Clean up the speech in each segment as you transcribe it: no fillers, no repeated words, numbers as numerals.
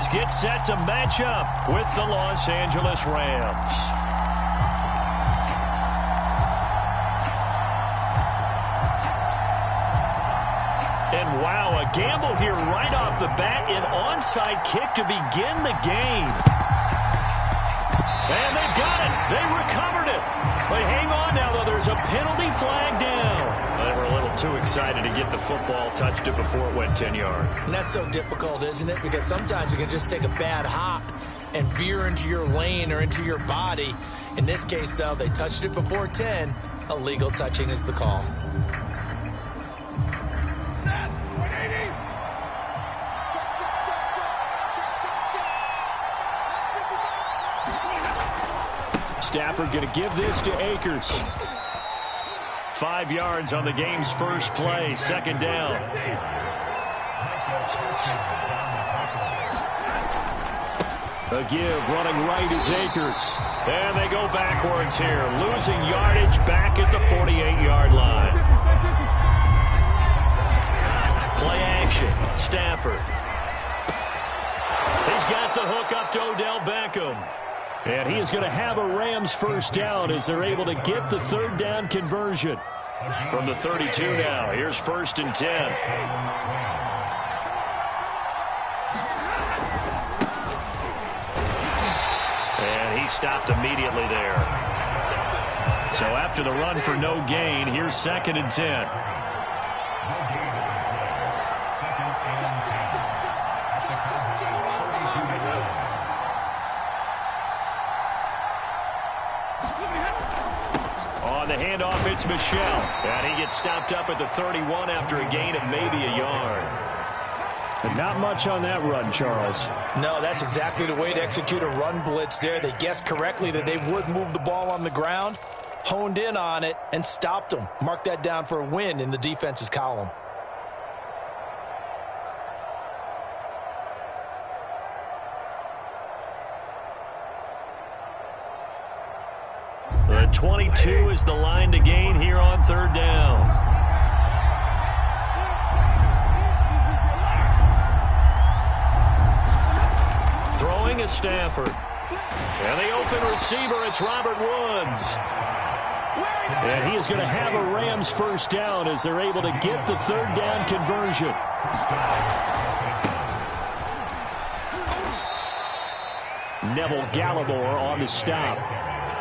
Cowboys get set to match up with the Los Angeles Rams. And wow, a gamble here right off the bat. An onside kick to begin the game. And they've got it. They recovered it. But hang on now, though. There's a penalty flag down. They were a little too excited to get the football, touched it before it went 10 yards. And that's so difficult, isn't it? Because sometimes you can just take a bad hop and veer into your lane or into your body. In this case, though, they touched it before 10. Illegal touching is the call. Stafford going to give this to Akers. 5 yards on the game's first play. Second down. A give running right is Akers. And they go backwards here. Losing yardage back at the 48-yard line. Play action. Stafford. He's got the hook up to Odell Beckham. And he is going to have a Rams first down as they're able to get the third down conversion. From the 32 now, here's 1st and 10. And he stopped immediately there. So after the run for no gain, here's 2nd and 10. The handoff, it's Michel. And he gets stopped up at the 31 after a gain of maybe a yard. But not much on that run, Charles. No, that's exactly the way to execute a run blitz there. They guessed correctly that they would move the ball on the ground, honed in on it, and stopped them. Mark that down for a win in the defense's column. The 22 is the line to gain here on third down. Throwing is Stafford. And the open receiver, it's Robert Woods. And he is going to have a Rams first down as they're able to get the third down conversion. Neville Gallimore on the stop.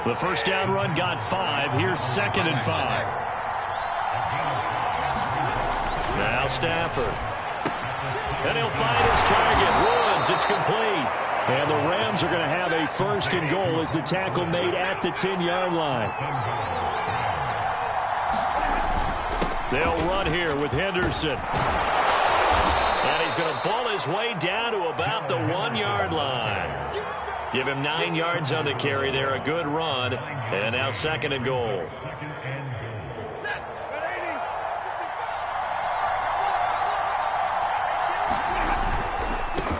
The first down run got 5. Here's 2nd and 5. Now Stafford. And he'll find his target. Woods, it's complete. And the Rams are going to have a 1st and goal as the tackle made at the 10-yard line. They'll run here with Henderson. And he's going to ball his way down to about the 1-yard line. Give him 9 yards on the carry there. A good run. And now 2nd and goal.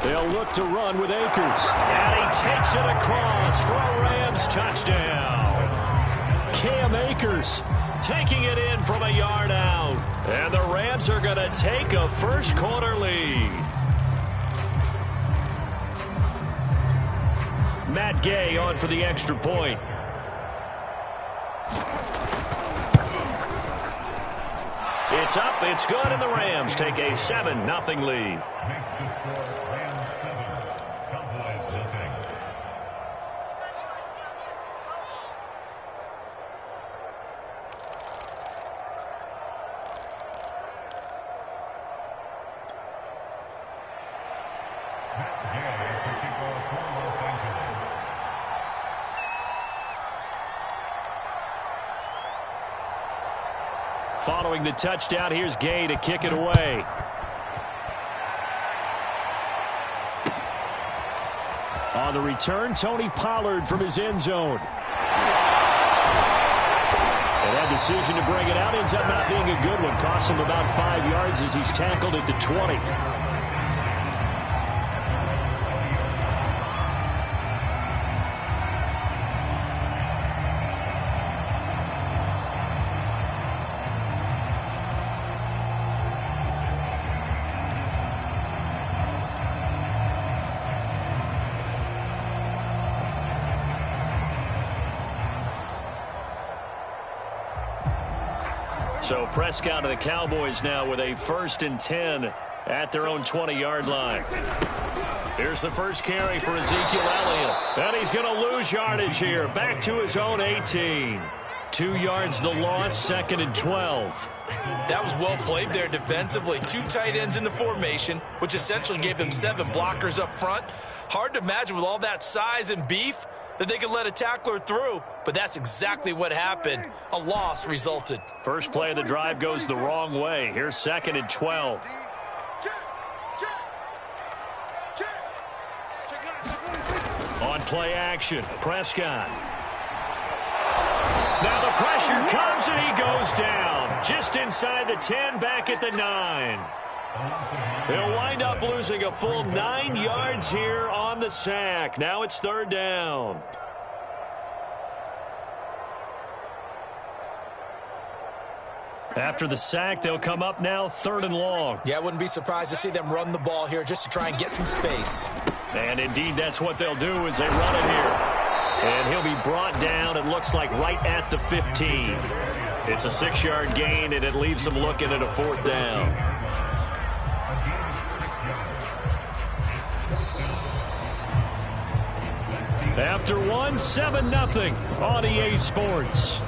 They'll look to run with Akers. And he takes it across for a Rams touchdown. Cam Akers taking it in from a yard out. And the Rams are going to take a first-quarter lead. Matt Gay on for the extra point. It's up, it's good, and the Rams take a 7-0 lead. Following the touchdown, here's Gay to kick it away. On the return, Tony Pollard from his end zone. And that decision to bring it out ends up not being a good one. Costs him about 5 yards as he's tackled at the 20. So Prescott of the Cowboys now with a 1st and 10 at their own 20-yard line. Here's the first carry for Ezekiel Elliott. And he's going to lose yardage here. Back to his own 18. 2 yards the loss, 2nd and 12. That was well played there defensively. 2 tight ends in the formation, which essentially gave them 7 blockers up front. Hard to imagine with all that size and beef that they could let a tackler through, but that's exactly what happened. A loss resulted. First play of the drive goes the wrong way. Here's 2nd and 12. On play action, Prescott. Now the pressure comes and he goes down. Just inside the 10, back at the 9. He'll wind up losing a full 9 yards here on the sack. Now it's 3rd down. After the sack, they'll come up now 3rd and long. Yeah, I wouldn't be surprised to see them run the ball here just to try and get some space. And indeed, that's what they'll do as they run it here. And he'll be brought down, it looks like, right at the 15. It's a 6-yard gain, and it leaves them looking at a 4th down. After 1, 7-0 on EA Sports.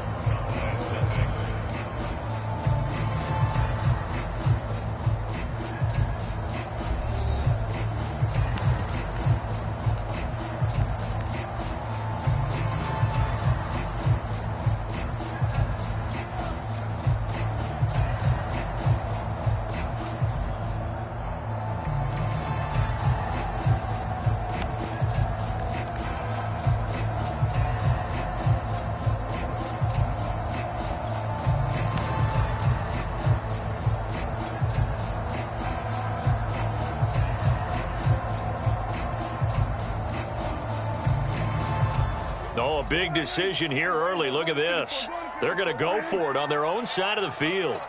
Oh, a big decision here early. Look at this. They're going to go for it on their own side of the field.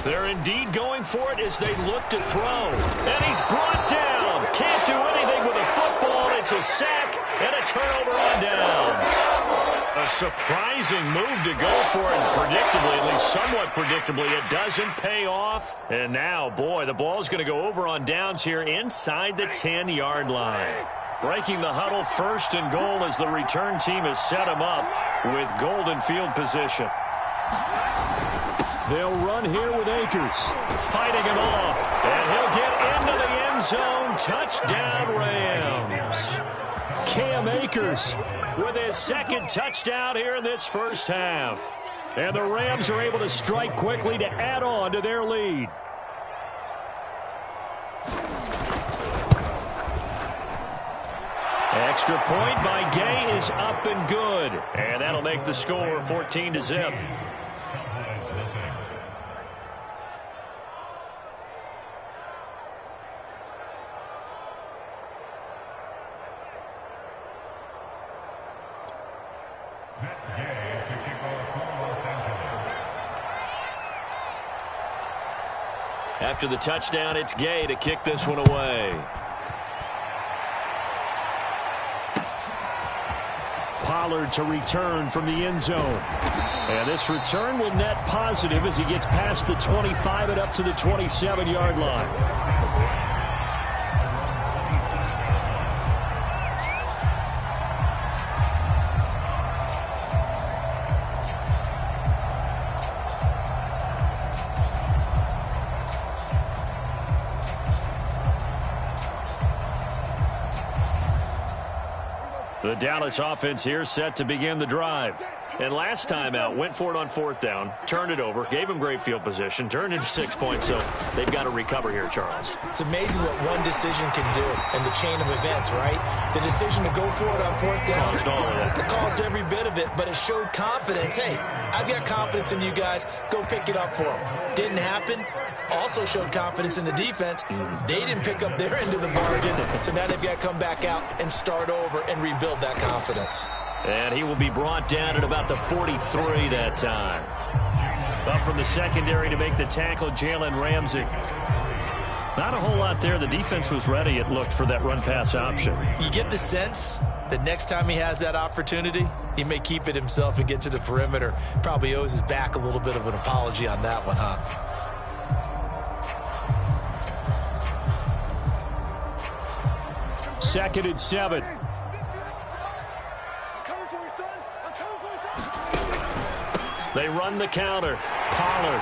They're indeed going for it as they look to throw. And he's brought down. Can't do anything with a football. It's a sack and a turnover on down. A surprising move to go for it, and predictably, at least somewhat predictably, it doesn't pay off. And now, boy, the ball's going to go over on downs here inside the 10-yard line. Breaking the huddle, 1st and goal as the return team has set him up with golden field position. They'll run here with Akers, fighting him off, and he'll get into the end zone. Touchdown, Rams. Cam Akers with his 2nd touchdown here in this first half. And the Rams are able to strike quickly to add on to their lead. Extra point by Gay is up and good. And that'll make the score 14-0. After the touchdown, it's Gay to kick this one away. Pollard to return from the end zone. And this return will net positive as he gets past the 25 and up to the 27-yard line. The Dallas offense here set to begin the drive. And last time out, went for it on 4th down, turned it over, gave them great field position, turned into 6 points, so they've got to recover here, Charles. It's amazing what one decision can do in the chain of events, right? The decision to go for it on 4th down. Caused all of that. It caused every bit of it, but it showed confidence. Hey, I've got confidence in you guys. Go pick it up for them. Didn't happen. Also showed confidence in the defense. They didn't pick up their end of the bargain, so now they've got to come back out and start over and rebuild that confidence. And he will be brought down at about the 43 that time. Up from the secondary to make the tackle, Jalen Ramsey. Not a whole lot there. The defense was ready, it looked, for that run-pass option. You get the sense that next time he has that opportunity, he may keep it himself and get to the perimeter. Probably owes his back a little bit of an apology on that one, huh? Second and 7. They run the counter. Pollard.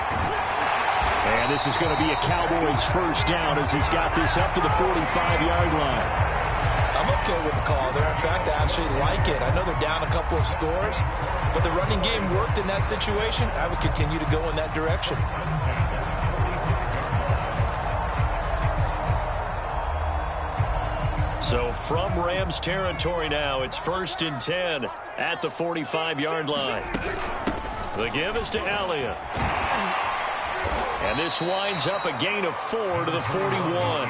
And this is going to be a Cowboys first down as he's got this up to the 45-yard line. I'm okay with the call there. In fact, I actually like it. I know they're down a couple of scores, but the running game worked in that situation. I would continue to go in that direction. So from Rams territory now, it's 1st and 10 at the 45-yard line. The give is to Elliott. And this winds up a gain of 4 to the 41.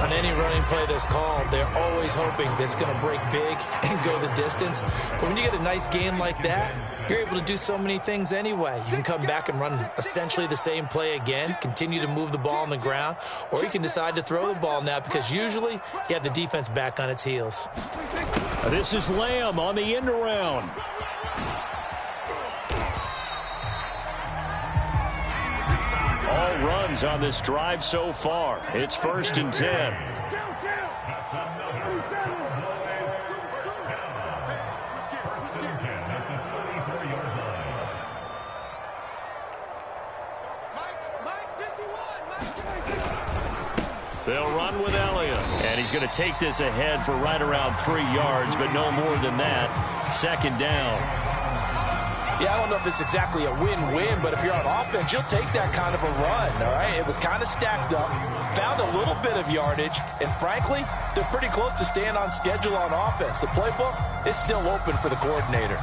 On any running play that's called, they're always hoping that it's going to break big and go the distance. But when you get a nice game like that, you're able to do so many things anyway. You can come back and run essentially the same play again, continue to move the ball on the ground, or you can decide to throw the ball now because usually you have the defense back on its heels. This is Lamb on the end around. All runs on this drive so far. It's 1st and 10. They'll run with Elliott. And he's going to take this ahead for right around 3 yards, but no more than that. 2nd down. Yeah, I don't know if it's exactly a win-win, but if you're on offense, you'll take that kind of a run, all right? It was kind of stacked up, found a little bit of yardage, and frankly, they're pretty close to staying on schedule on offense. The playbook is still open for the coordinator.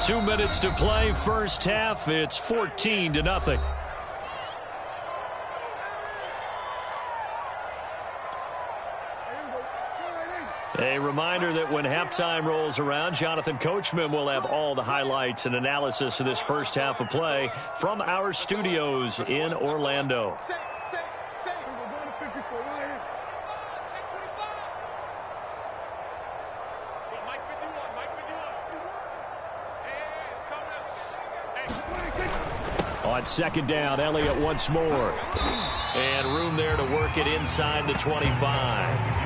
Two minutes to play, first half. It's 14-0. A reminder that when halftime rolls around, Jonathan Coachman will have all the highlights and analysis of this first half of play from our studios in Orlando. On 2nd down, Elliott once more. And room there to work it inside the 25.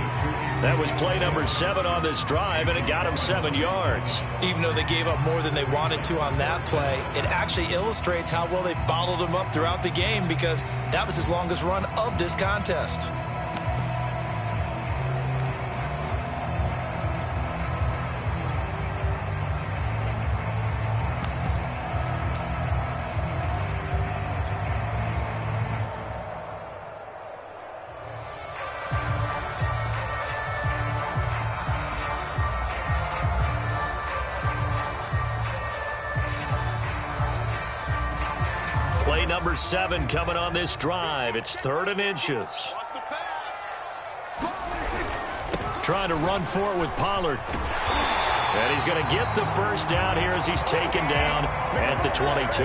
That was play number 7 on this drive, and it got him 7 yards. Even though they gave up more than they wanted to on that play, it actually illustrates how well they bottled him up throughout the game because that was his longest run of this contest. Play number 7 coming on this drive. It's 3rd and inches. Trying to run for it with Pollard. And he's going to get the first down here as he's taken down at the 22.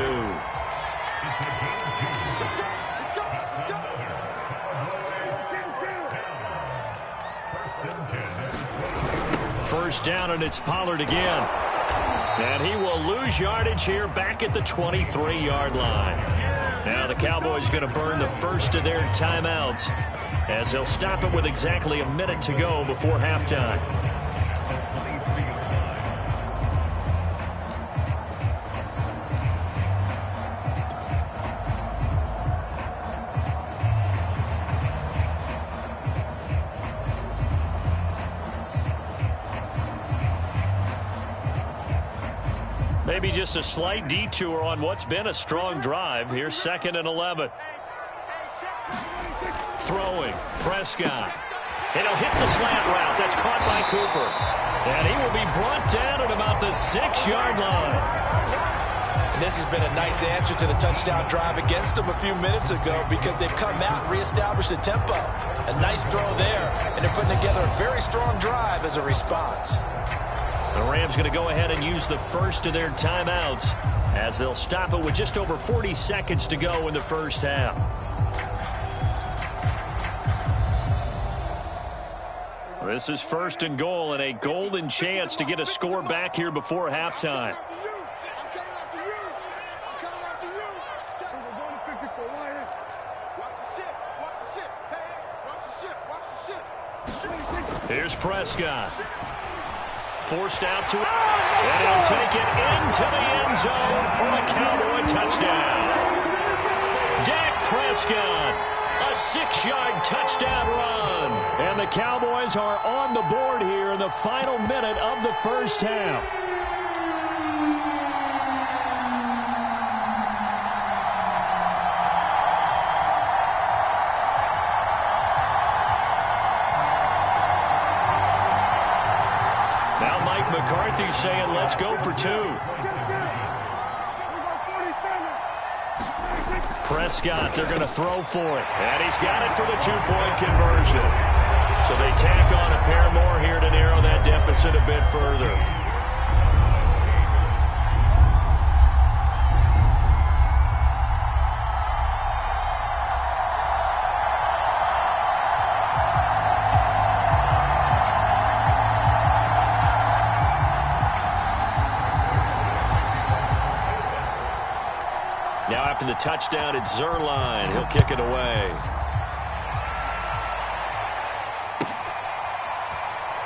First down, and it's Pollard again. And he will lose yardage here back at the 23-yard line. Now the Cowboys going to burn the first of their timeouts as they'll stop it with exactly a minute to go before halftime. Maybe just a slight detour on what's been a strong drive. Here's 2nd and 11. Throwing. Prescott. And he'll hit the slant route. That's caught by Cooper. And he will be brought down at about the 6-yard line. And this has been a nice answer to the touchdown drive against them a few minutes ago because they've come out and reestablished the tempo. A nice throw there, and they're putting together a very strong drive as a response. The Rams going to go ahead and use the first of their timeouts as they'll stop it with just over 40 seconds to go in the first half. This is 1st and goal and a golden chance to get a score back here before halftime. Here's Prescott. Forced out to it. And he'll take it into the end zone for a Cowboy touchdown. Dak Prescott, a 6-yard touchdown run. And the Cowboys are on the board here in the final minute of the first half. McCarthy's saying, let's go for 2. Prescott, they're going to throw for it. And he's got it for the 2-point conversion. So they tack on a pair more here to narrow that deficit a bit further. Now after the touchdown, it's Zerline. He'll kick it away.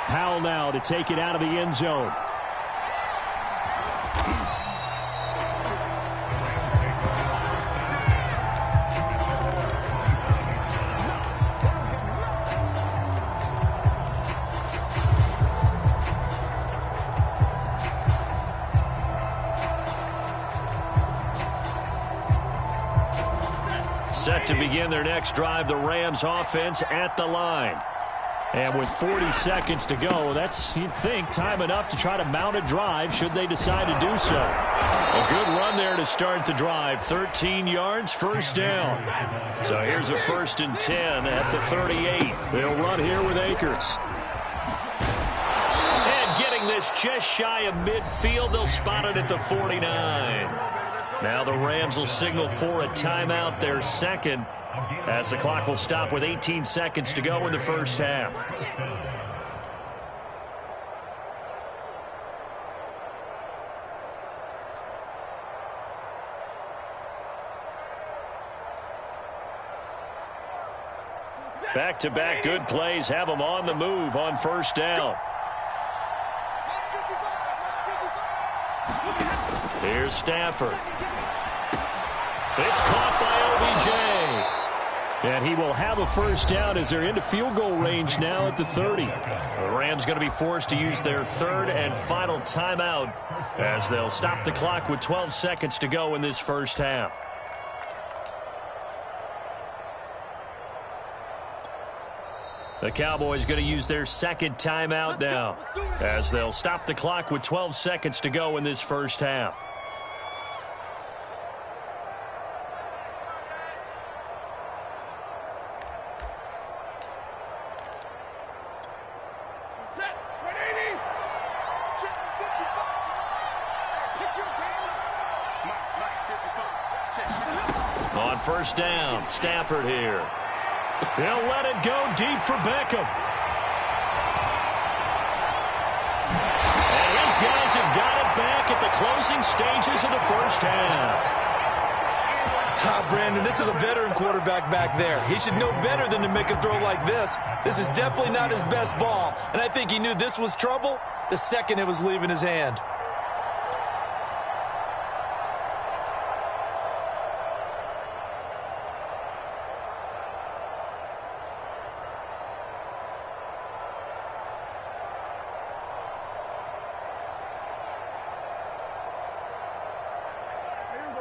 Powell now to take it out of the end zone. Set to begin their next drive, the Rams offense at the line. And with 40 seconds to go, that's, you'd think, time enough to try to mount a drive should they decide to do so. A good run there to start the drive. 13 yards, first down. So here's a 1st and 10 at the 38. They'll run here with Akers. And getting this just shy of midfield, they'll spot it at the 49. Now the Rams will signal for a timeout, their second, as the clock will stop with 18 seconds to go in the first half. Back-to-back good plays have them on the move on first down. Here's Stafford. It's caught by OBJ. And he will have a first down as they're into field goal range now at the 30. The Rams going to be forced to use their 3rd and final timeout as they'll stop the clock with 12 seconds to go in this first half. The Cowboys going to use their 2nd timeout now as they'll stop the clock with 12 seconds to go in this first half. On first down, Stafford here. They'll let it go deep for Beckham. And his guys have got it back at the closing stages of the first half. Brandon, this is a veteran quarterback back there. He should know better than to make a throw like this. This is definitely not his best ball. And I think he knew this was trouble the second it was leaving his hand.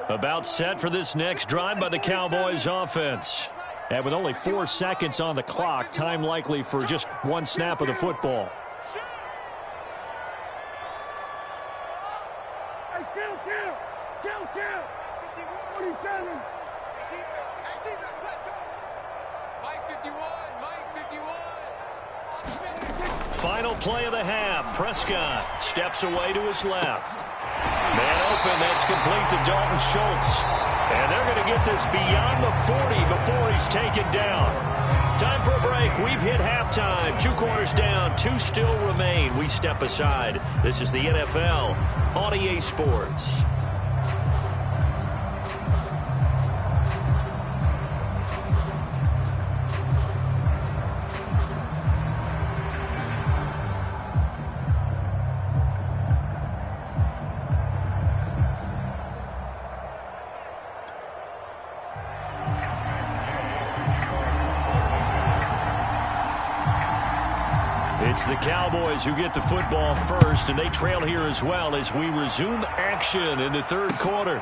About set for this next drive by the Cowboys offense. And with only 4 seconds on the clock, time likely for just one snap of the football. Hey, kill. 47. Mike 51. Final play of the half. Prescott steps away to his left. Man open. That's complete to Dalton Schultz. And they're going to get this beyond the 40 before he's taken down. Time for a break. We've hit halftime. 2 quarters down. 2 still remain. We step aside. This is the NFL on EA Sports. It's the Cowboys who get the football first, and they trail here as well as we resume action in the 3rd quarter.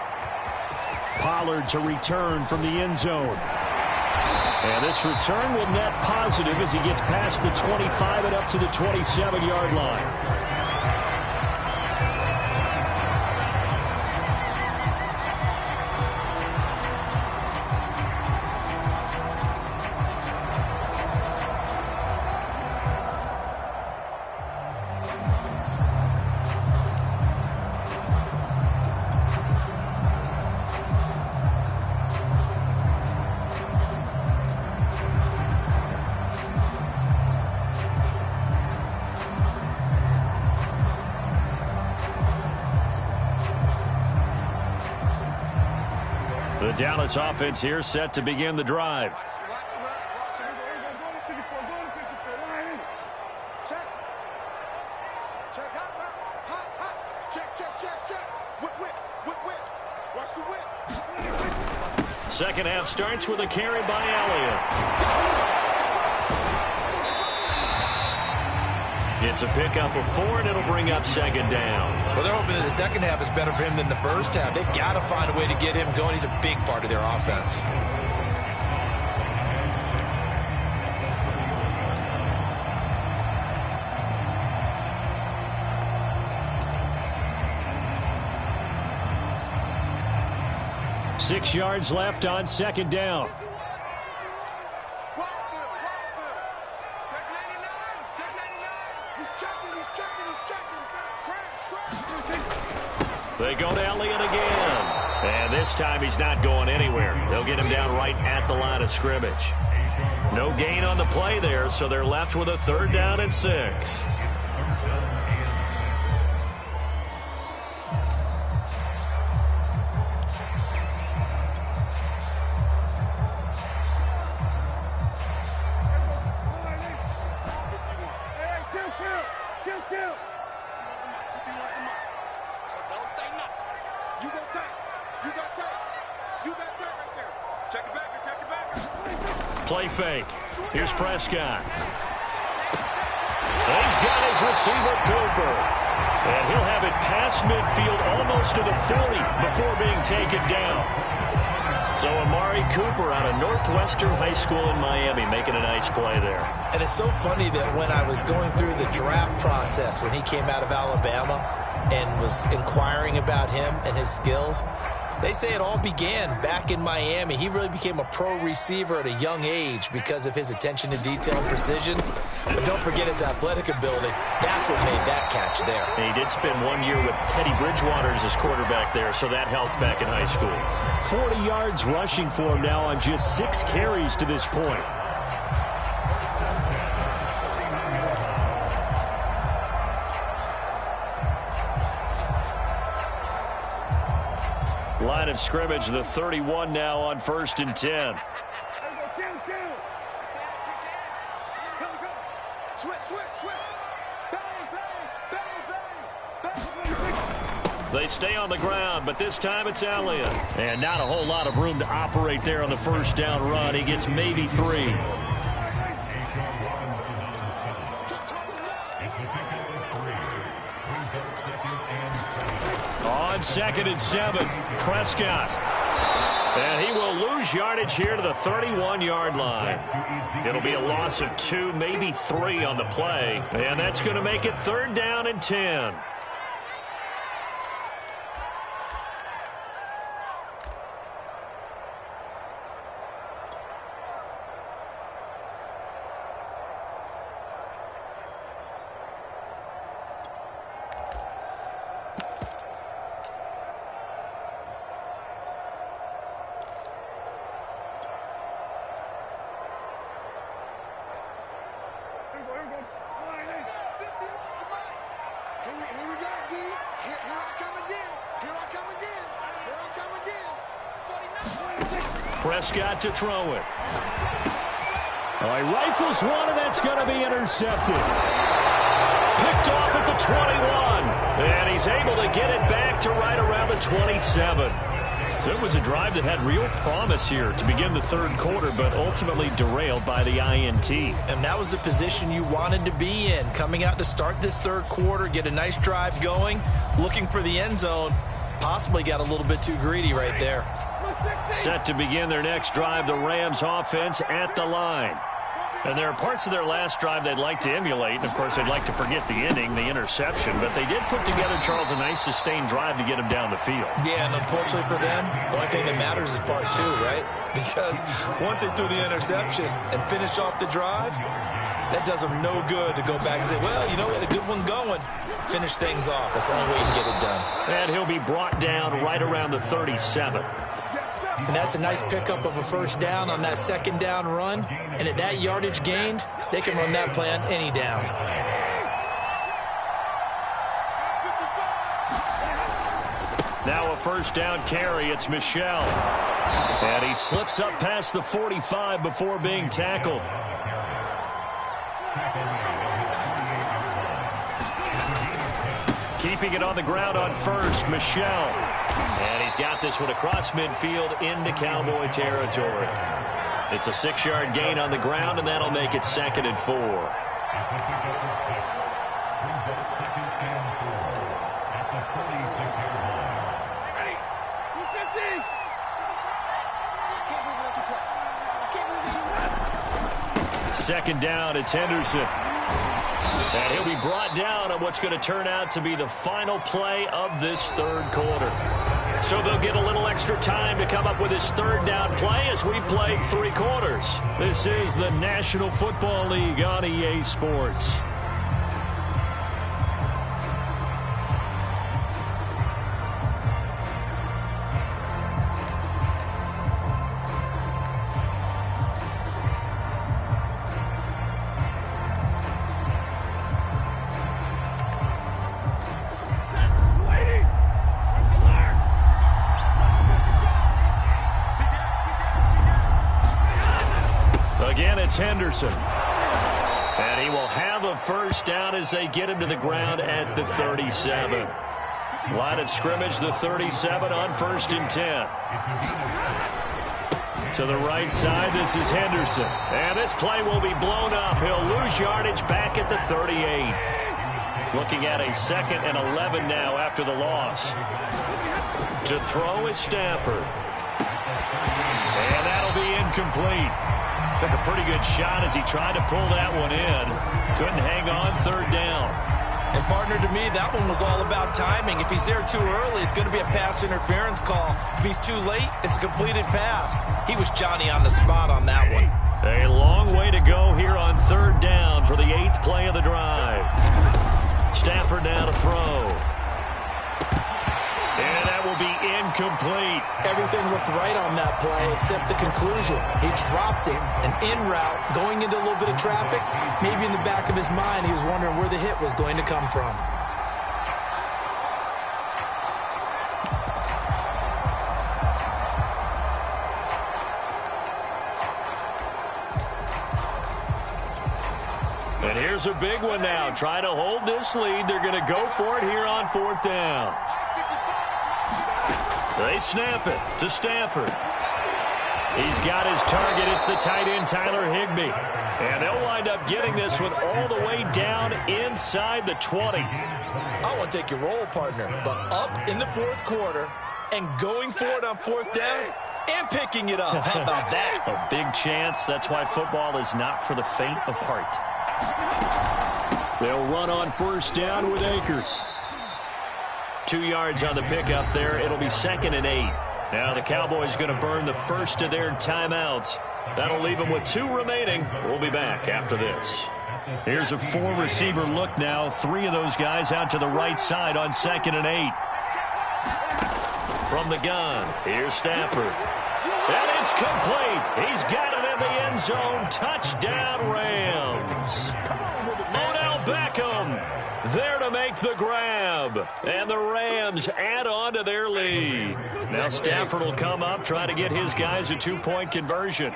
Pollard to return from the end zone. And this return will net positive as he gets past the 25 and up to the 27-yard line. The Dallas offense here set to begin the drive. Second half starts with a carry by Elliott. It's a pickup of 4, and it'll bring up 2nd down. Well, they're hoping that the second half is better for him than the first half. They've got to find a way to get him going. He's a big part of their offense. Six yards left on 2nd down. They go to Elliott again. And this time he's not going anywhere. They'll get him down right at the line of scrimmage. No gain on the play there, so they're left with a 3rd down and 6. Play fake. Here's Prescott. He's got his receiver, Cooper. And he'll have it past midfield almost to the 40 before being taken down. So Amari Cooper out of Northwestern High School in Miami making a nice play there. And it's so funny that when I was going through the draft process when he came out of Alabama and was inquiring about him and his skills, they say it all began back in Miami. He really became a pro receiver at a young age because of his attention to detail and precision. But don't forget his athletic ability. That's what made that catch there. And he did spend 1 year with Teddy Bridgewater as his quarterback there, so that helped back in high school. 40 yards rushing for him now on just 6 carries to this point. Line of scrimmage, the 31 now on 1st and 10. They stay on the ground, but this time it's Elliott. And not a whole lot of room to operate there on the 1st down run. He gets maybe 3. On 2nd and 7, Prescott. And he will lose yardage here to the 31-yard line. It'll be a loss of 2, maybe 3 on the play. And that's going to make it 3rd down and 10. Prescott to throw it. Oh, he rifles one, and that's going to be intercepted. Picked off at the 21. And he's able to get it back to right around the 27. So it was a drive that had real promise here to begin the third quarter, but ultimately derailed by the INT. And that was the position you wanted to be in, coming out to start this third quarter, get a nice drive going, looking for the end zone. Possibly got a little bit too greedy right there. Set to begin their next drive, the Rams offense at the line. And there are parts of their last drive they'd like to emulate. And, of course, they'd like to forget the ending, the interception. But they did put together, Charles, a nice sustained drive to get him down the field. Yeah, and unfortunately for them, the only thing that matters is part two, right? Because once they threw the interception and finished off the drive, that does them no good to go back and say, well, you know, we had a good one going. Finish things off. That's the only way you can get it done. And he'll be brought down right around the 37. And that's a nice pickup of a first down on that second down run. And at that yardage gained, they can run that play on any down. Now a first down carry. It's Michel. And he slips up past the 45 before being tackled. Keeping it on the ground on first, Michel. And he's got this one across midfield into Cowboy territory. It's a 6-yard gain on the ground, and that'll make it 2nd and 4. Second down, it's Henderson. And he'll be brought down on what's going to turn out to be the final play of this third quarter. So they'll get a little extra time to come up with his third down play as we played 3 quarters. This is the National Football League on EA Sports. Again, it's Henderson. And he will have a first down as they get him to the ground at the 37. Line of scrimmage, the 37 on 1st and 10. To the right side, this is Henderson. And this play will be blown up. He'll lose yardage back at the 38. Looking at a 2nd and 11 now after the loss. To throw is Stafford. And that'll be incomplete. Took a pretty good shot as he tried to pull that one in. Couldn't hang on, 3rd down. And, partner, to me, that one was all about timing. If he's there too early, it's going to be a pass interference call. If he's too late, it's a completed pass. He was Johnny on the spot on that one. A long way to go here on 3rd down for the 8th play of the drive. Stafford now to throw. And that will be incomplete. Everything looked right on that play except the conclusion. He dropped it, an in route, going into a little bit of traffic. Maybe in the back of his mind, he was wondering where the hit was going to come from. And here's a big one now. Trying to hold this lead. They're going to go for it here on 4th down. They snap it to Stafford. He's got his target. It's the tight end, Tyler Higbee. And they'll wind up getting this one all the way down inside the 20. I want to take your role, partner, but up in the 4th quarter and going for it on 4th down and picking it up. How about that? A big chance. That's why football is not for the faint of heart. They'll run on 1st down with Akers. 2 yards on the pickup there. It'll be 2nd and 8. Now the Cowboys going to burn the first of their timeouts. That'll leave them with 2 remaining. We'll be back after this. Here's a 4-receiver look now. 3 of those guys out to the right side on 2nd and 8. From the gun, here's Stafford. And it's complete. He's got it in the end zone. Touchdown, Rams. Odell Beckham there to make the grab. And the Rams add on to their lead. Now Stafford will come up, try to get his guys a two-point conversion.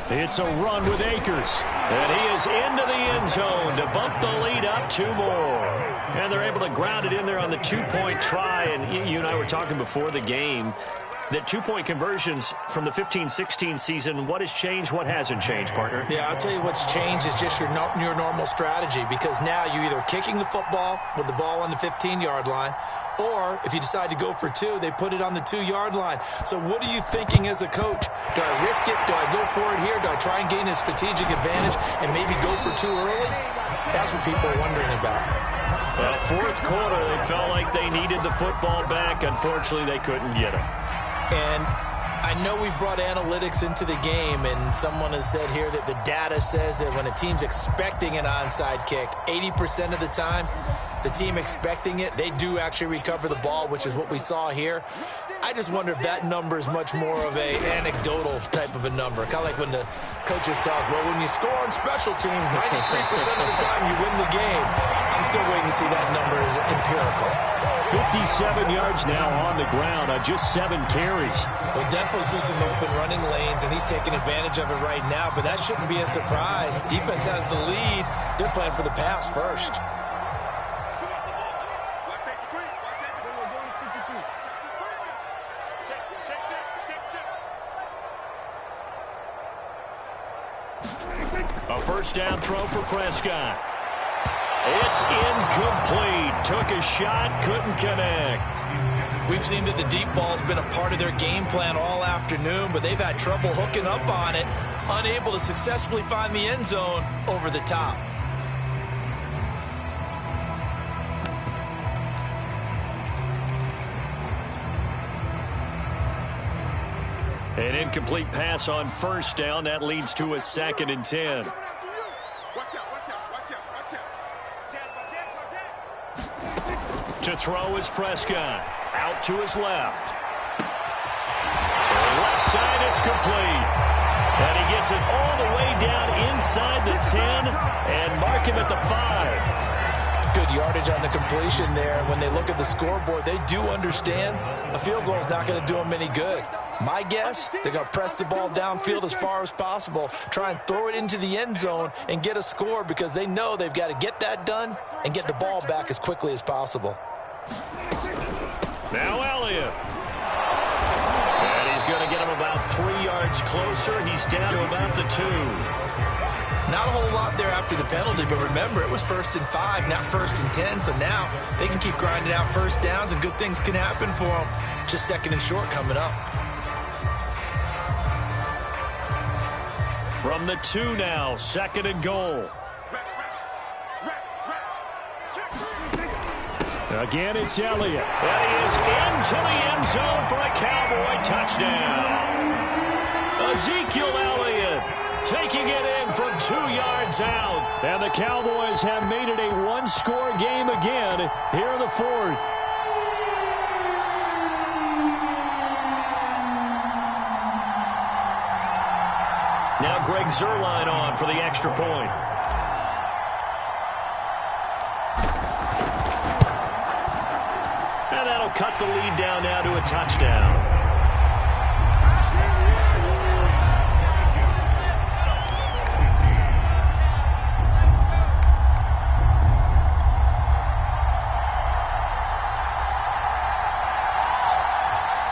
It's a run with Akers. And he is into the end zone to bump the lead up 2 more. And they're able to ground it in there on the two-point try. And you and I were talking before the game that two-point conversions from the 15-16 season, what has changed, what hasn't changed, partner? Yeah, I'll tell you what's changed is just your normal strategy, because now you're either kicking the football with the ball on the 15-yard line, or if you decide to go for 2, they put it on the 2-yard line. So what are you thinking as a coach? Do I risk it? Do I go for it here? Do I try and gain a strategic advantage and maybe go for 2 early? That's what people are wondering about. Well, fourth quarter, they felt like they needed the football back. Unfortunately, they couldn't get it. And I know we brought analytics into the game, and someone has said here that the data says that when a team's expecting an onside kick, 80% of the time, the team expecting it, they do actually recover the ball, which is what we saw here. I just wonder if that number is much more of a anecdotal type of a number. Kind of like when the coaches tell us, well, when you score on special teams, 93% of the time you win the game. I'm still waiting to see that number as empirical. 57 yards now on the ground on just 7 carries. We'll definitely see some open running lanes, and he's taking advantage of it right now, but that shouldn't be a surprise. Defense has the lead. They're playing for the pass first. A first down throw for Prescott. It's incomplete. Took a shot, couldn't connect. We've seen that the deep ball's been a part of their game plan all afternoon, but they've had trouble hooking up on it, unable to successfully find the end zone over the top. An incomplete pass on first down. That leads to a 2nd and 10. To throw is Prescott. Out to his left. To the left side, it's complete. And he gets it all the way down inside the 10 and mark him at the 5. Good yardage on the completion there. When they look at the scoreboard, they do understand a field goal is not going to do them any good. My guess, they're going to press the ball downfield as far as possible, try and throw it into the end zone and get a score, because they know they've got to get that done and get the ball back as quickly as possible. Now Elliott. And he's going to get him about 3 yards closer. He's down to about the 2. Not a whole lot there after the penalty, but remember, it was 1st and 5, not 1st and 10, so now they can keep grinding out first downs and good things can happen for them. Just 2nd and short coming up. From the 2 now, 2nd and goal. Again, it's Elliott. And he is into the end zone for a Cowboy touchdown. Ezekiel Elliott taking it in from 2 yards out. And the Cowboys have made it a one-score game again here in the 4th. Now Greg Zuerlein on for the extra point. And that'll cut the lead down now to a touchdown.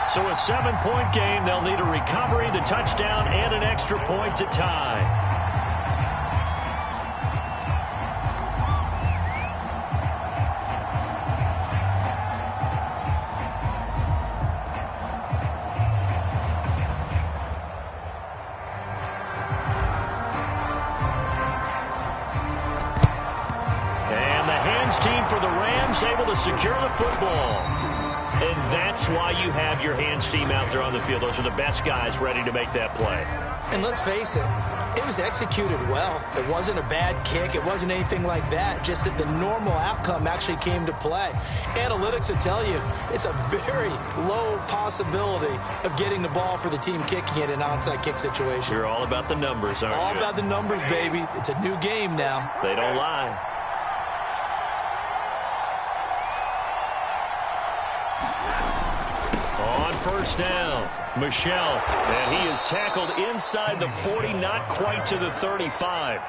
So a 7-point game, they'll need a recovery, the touchdown, and an extra point to tie. And the hands team for the Rams able to secure the football. And that's why you have your hands team out there on the field. Those are the best guys ready to make that play. And let's face it, It was executed well. It wasn't a bad kick. It wasn't anything like that. Just that the normal outcome actually came to play. Analytics will tell you it's a very low possibility of getting the ball for the team kicking it in an onside kick situation. You're all about the numbers, aren't you? All about the numbers, baby. It's a new game now. They don't lie. On first down, Michelle, and he is tackled inside the 40, not quite to the 35.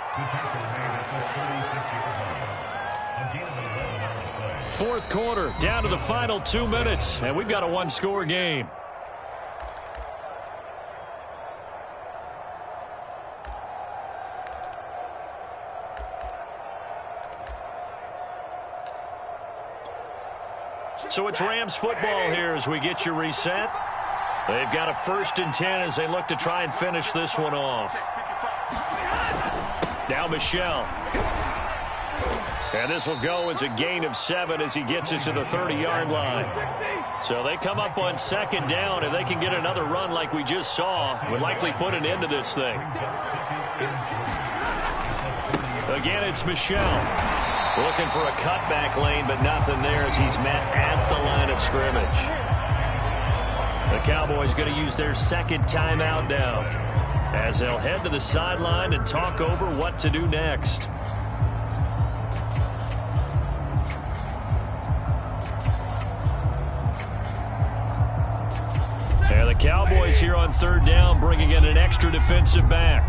Fourth quarter, down to the final 2 minutes, and we've got a one-score game. So it's Rams football here as we get you reset. They've got a 1st and 10 as they look to try and finish this one off. Now Michelle. And this will go as a gain of 7 as he gets it to the 30-yard line. So they come up on 2nd down. If they can get another run like we just saw, would likely put an end to this thing. Again, it's Michelle. Looking for a cutback lane, but nothing there as he's met at the line of scrimmage. The Cowboys going to use their 2nd timeout now as they'll head to the sideline and talk over what to do next. And the Cowboys here on 3rd down bringing in an extra defensive back.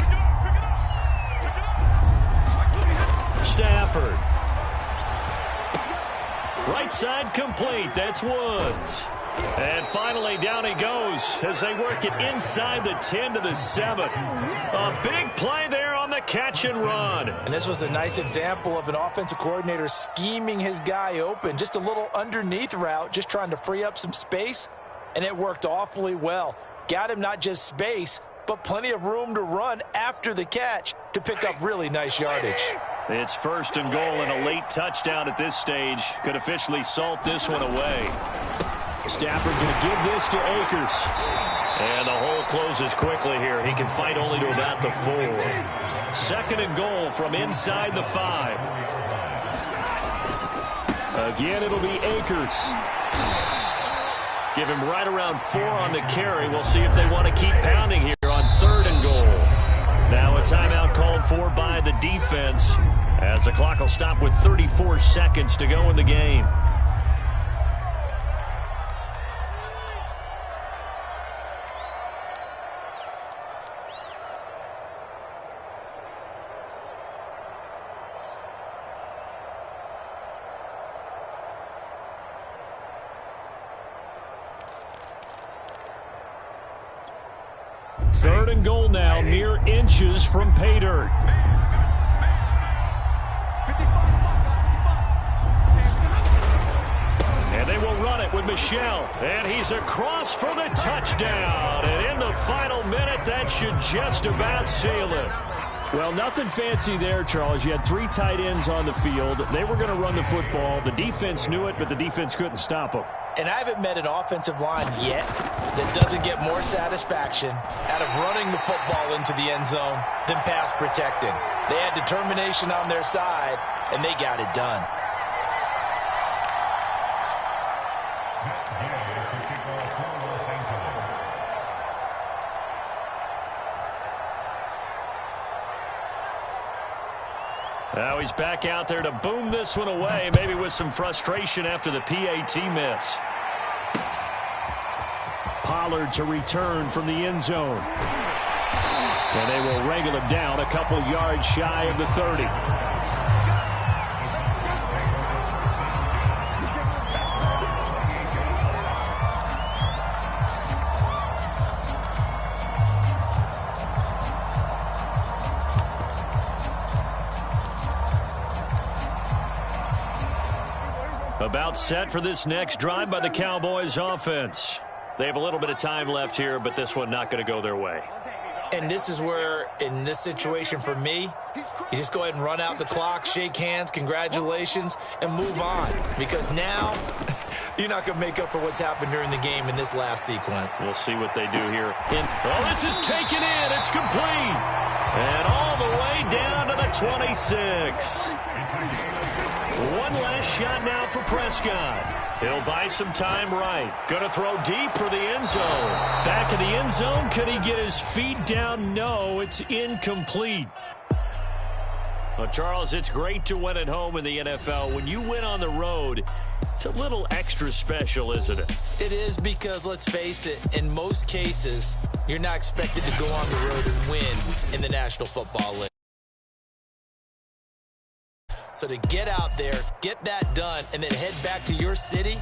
Stafford. Right side complete. That's Woods. And finally, down he goes as they work it inside the 10 to the 7. A big play there on the catch and run. And this was a nice example of an offensive coordinator scheming his guy open. Just a little underneath route, just trying to free up some space, and it worked awfully well. Got him not just space, but plenty of room to run after the catch to pick up really nice yardage. It's 1st and goal and a late touchdown at this stage. Could officially salt this one away. Stafford going to give this to Akers. And the hole closes quickly here. He can fight only to about the 4. 2nd and goal from inside the 5. Again, it'll be Akers. Give him right around 4 on the carry. We'll see if they want to keep pounding here on 3rd and goal. Now a timeout called for by the defense as the clock will stop with 34 seconds to go in the game. Third and goal now, mere inches from pay dirt. And they will run it with Michelle. And he's across for the touchdown. And in the final minute, that should just about seal it. Well, nothing fancy there, Charles. You had 3 tight ends on the field. They were going to run the football. The defense knew it, but the defense couldn't stop them. And I haven't met an offensive line yet that doesn't get more satisfaction out of running the football into the end zone than pass protecting. They had determination on their side, and they got it done. Now he's back out there to boom this one away, maybe with some frustration after the PAT miss. Pollard to return from the end zone. And they will wrangle him down a couple yards shy of the 30. About set for this next drive by the Cowboys offense. They have a little bit of time left here, but this one not going to go their way. And this is where, in this situation for me, you just go ahead and run out the clock, shake hands, congratulations, and move on. Because now, you're not going to make up for what's happened during the game in this last sequence. We'll see what they do here. Oh, this is taken in. It's complete. And all the way down to the 26. One last shot now for Prescott. He'll buy some time right. Going to throw deep for the end zone. Back in the end zone. Could he get his feet down? No, it's incomplete. Well, Charles, it's great to win at home in the NFL. When you win on the road, it's a little extra special, isn't it? It is because, let's face it, in most cases, you're not expected to go on the road and win in the National Football League. So to get out there, get that done, and then head back to your city,